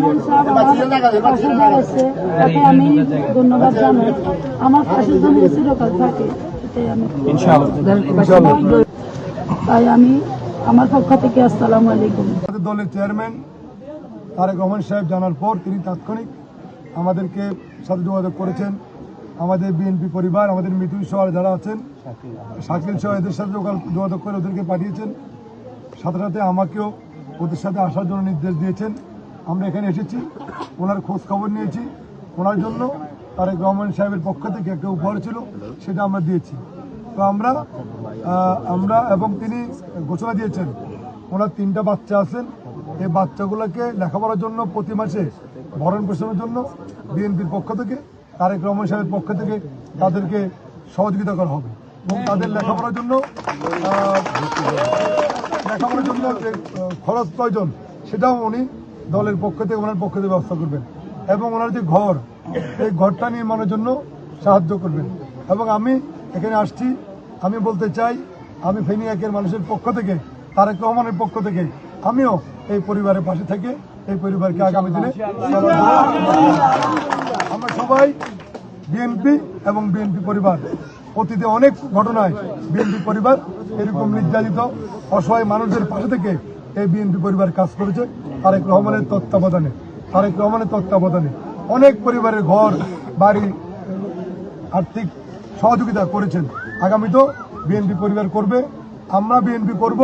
রহমান সাহেব আমার পাশে দাঁড়াচ্ছে, তাকে আমি ধন্যবাদ জানাই। আমার পাশে যেন চিরকাল থাকে, এটাই আমি তাই আমি আমার পক্ষ থেকে আসসালামু আলাইকুম। দলের চেয়ারম্যান তারেক রহমান সাহেব জানার পর তিনি তাৎক্ষণিক আমাদেরকে সাথে যোগাযোগ করেছেন। আমাদের বিএনপি পরিবার, আমাদের মিতুল সহ যারা আছেন, শাকিল সহ এদের সাথে যোগাযোগ করে ওদেরকে পাঠিয়েছেন। সাথে সাথে আমাকেও ওদের সাথে আসার জন্য নির্দেশ দিয়েছেন। আমরা এখানে এসেছি, ওনার খোঁজ খবর নিয়েছি। ওনার জন্য তারেক রহমান সাহেবের পক্ষ থেকে একটা উপহার ছিল, সেটা আমরা দিয়েছি। তো আমরা এবং তিনি ঘোষণা দিয়েছেন ওনার 3টা বাচ্চা আছেন, এই বাচ্চাগুলোকে লেখাপড়ার জন্য প্রতি মাসে ভরণ পোষণের জন্য বিএনপির পক্ষ থেকে, তারেক রহমান সাহেবের পক্ষ থেকে তাদেরকে সহযোগিতা করা হবে এবং তাদের লেখাপড়ার জন্য যে খরচ প্রয়োজন সেটাও উনি দলের পক্ষ থেকে, ওনার পক্ষ থেকে ব্যবস্থা করবেন এবং ওনার যে ঘর, এই ঘরটা নির্মাণের জন্য সাহায্য করবেন। এবং আমি এখানে আসছি, আমি বলতে চাই, আমি ফেনী একের মানুষের পক্ষ থেকে, তারেক রহমানের পক্ষ থেকে আমিও এই পরিবারের পাশে থেকে এই পরিবারকে আগামী দিনে আমরা সবাই বিএনপি এবং বিএনপি পরিবার, অতীতে অনেক ঘটনায় বিএনপি পরিবার এরকম নির্যাতিত অসহায় মানুষদের পাশে থেকে এই বিএনপি পরিবার কাজ করেছে। তারেক রহমানের তত্ত্বাবধানে অনেক পরিবারের ঘর বাড়ি আর্থিক সহযোগিতা করেছেন। আগামীতেও বিএনপি পরিবার করবে, আমরা বিএনপি করব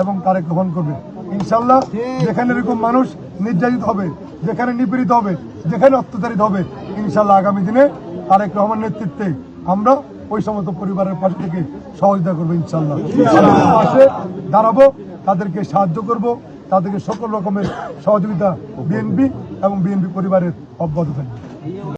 এবং তারেক রহমান করবে ইনশাল্লাহ। যেখানে এরকম মানুষ নির্যাতিত হবে, যেখানে নিপীড়িত হবে, যেখানে অত্যাচারিত হবে, ইনশাল্লাহ আগামী দিনে তারেক রহমান নেতৃত্বে আমরা ওই সমস্ত পরিবারের পাশে থেকে সহযোগিতা করবো ইনশাল্লাহ। পাশে দাঁড়াবো, তাদেরকে সাহায্য করব, তাদেরকে সকল রকমের সহযোগিতা বিএনপি এবং বিএনপি পরিবারের অব্যাহত থাকবে।